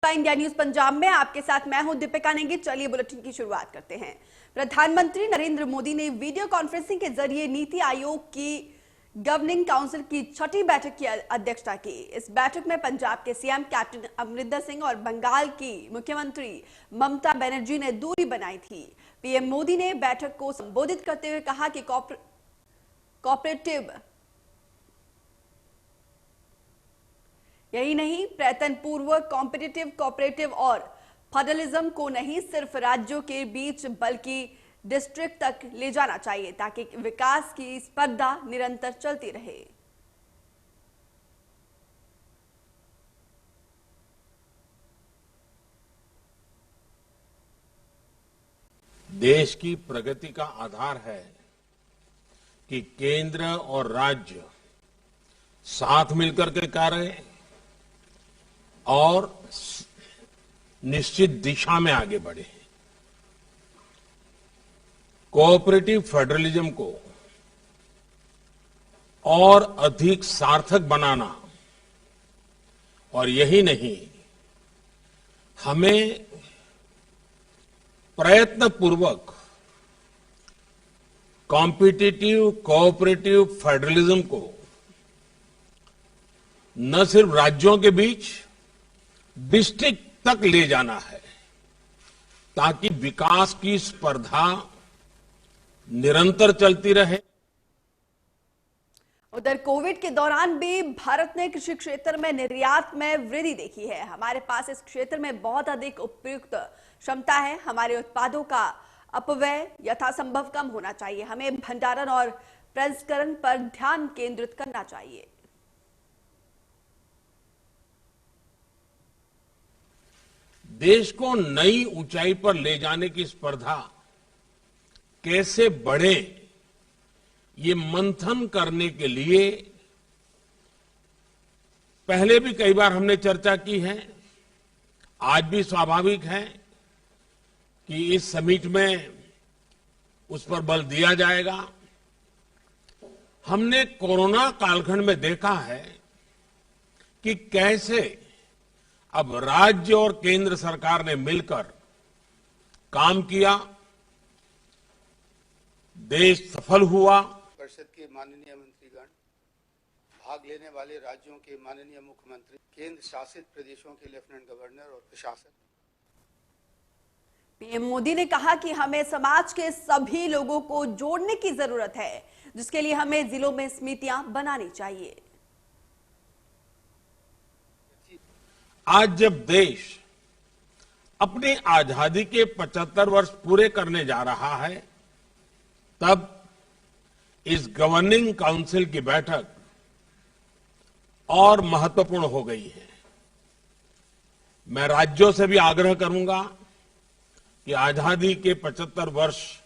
India news Punjab में आपके साथ मैं हूं दीपिका नेगी। चलिए बुलेटिन की शुरुआत करते हैं। प्रधानमंत्री नरेंद्र मोदी ने वीडियो कॉन्फ्रेंसिंग के जरिए नीति आयोग की गवर्निंग काउंसिल की छठी बैठक की अध्यक्षता की। इस बैठक में पंजाब के सीएम कैप्टन अमरिंदर सिंह और बंगाल की मुख्यमंत्री ममता बनर्जी ने दूरी बनाई थी। पीएम मोदी ने बैठक को संबोधित करते हुए कहा कि कोऑपरेटिव यही नहीं, प्रयत्न पूर्वक कॉम्पिटिटिव, कोऑपरेटिव और फेडरलिज्म को नहीं सिर्फ राज्यों के बीच बल्कि डिस्ट्रिक्ट तक ले जाना चाहिए ताकि विकास की स्पर्धा निरंतर चलती रहे। देश की प्रगति का आधार है कि केंद्र और राज्य साथ मिलकर के कार्य करें और निश्चित दिशा में आगे बढ़े। कोऑपरेटिव फेडरलिज्म को और अधिक सार्थक बनाना और यही नहीं, हमें प्रयत्न पूर्वक कॉम्पिटिटिव, कोऑपरेटिव फेडरलिज्म को न सिर्फ राज्यों के बीच डिस्ट्रिक्ट तक ले जाना है ताकि विकास की स्पर्धा निरंतर चलती रहे। उधर कोविड के दौरान भी भारत ने कृषि क्षेत्र में निर्यात में वृद्धि देखी है। हमारे पास इस क्षेत्र में बहुत अधिक उपयुक्त क्षमता है। हमारे उत्पादों का अपव्यय यथासंभव कम होना चाहिए। हमें भंडारण और प्रसंस्करण पर ध्यान केंद्रित करना चाहिए। देश को नई ऊंचाई पर ले जाने की स्पर्धा कैसे बढ़े, ये मंथन करने के लिए पहले भी कई बार हमने चर्चा की है। आज भी स्वाभाविक है कि इस समिट में उस पर बल दिया जाएगा। हमने कोरोना कालखंड में देखा है कि कैसे अब राज्य और केंद्र सरकार ने मिलकर काम किया, देश सफल हुआ। परिषद के माननीय मंत्रीगण, भाग लेने वाले राज्यों के माननीय मुख्यमंत्री, केंद्र शासित प्रदेशों के लेफ्टिनेंट गवर्नर और प्रशासक। पीएम मोदी ने कहा कि हमें समाज के सभी लोगों को जोड़ने की जरूरत है, जिसके लिए हमें जिलों में समितियां बनानी चाहिए। आज जब देश अपनी आजादी के 75 वर्ष पूरे करने जा रहा है, तब इस गवर्निंग काउंसिल की बैठक और महत्वपूर्ण हो गई है। मैं राज्यों से भी आग्रह करूंगा कि आजादी के 75 वर्ष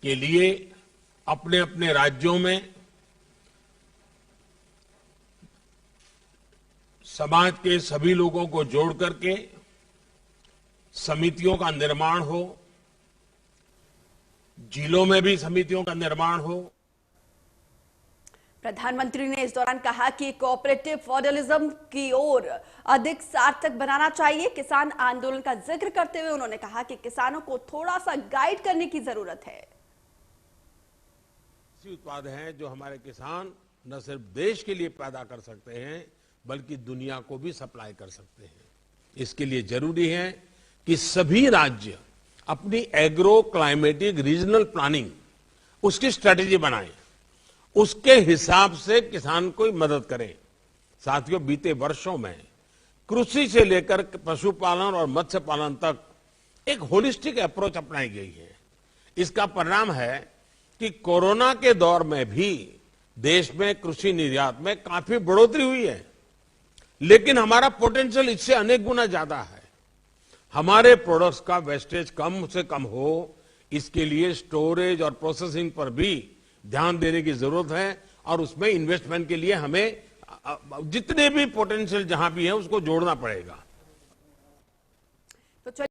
के लिए अपने अपने राज्यों में समाज के सभी लोगों को जोड़ करके समितियों का निर्माण हो, जिलों में भी समितियों का निर्माण हो। प्रधानमंत्री ने इस दौरान कहा कि कोऑपरेटिव फेडरलिज्म की ओर अधिक सार्थक बनाना चाहिए। किसान आंदोलन का जिक्र करते हुए उन्होंने कहा कि किसानों को थोड़ा सा गाइड करने की जरूरत है। ऐसे उत्पाद हैं जो हमारे किसान न सिर्फ देश के लिए पैदा कर सकते हैं बल्कि दुनिया को भी सप्लाई कर सकते हैं। इसके लिए जरूरी है कि सभी राज्य अपनी एग्रो क्लाइमेटिक रीजनल प्लानिंग उसकी स्ट्रेटेजी बनाएं, उसके हिसाब से किसान को मदद करें। साथियों, बीते वर्षों में कृषि से लेकर पशुपालन और मत्स्य पालन तक एक होलिस्टिक अप्रोच अपनाई गई है। इसका परिणाम है कि कोरोना के दौर में भी देश में कृषि निर्यात में काफी बढ़ोतरी हुई है, लेकिन हमारा पोटेंशियल इससे अनेक गुना ज्यादा है। हमारे प्रोडक्ट्स का वेस्टेज कम से कम हो, इसके लिए स्टोरेज और प्रोसेसिंग पर भी ध्यान देने की जरूरत है और उसमें इन्वेस्टमेंट के लिए हमें जितने भी पोटेंशियल जहां भी है उसको जोड़ना पड़ेगा।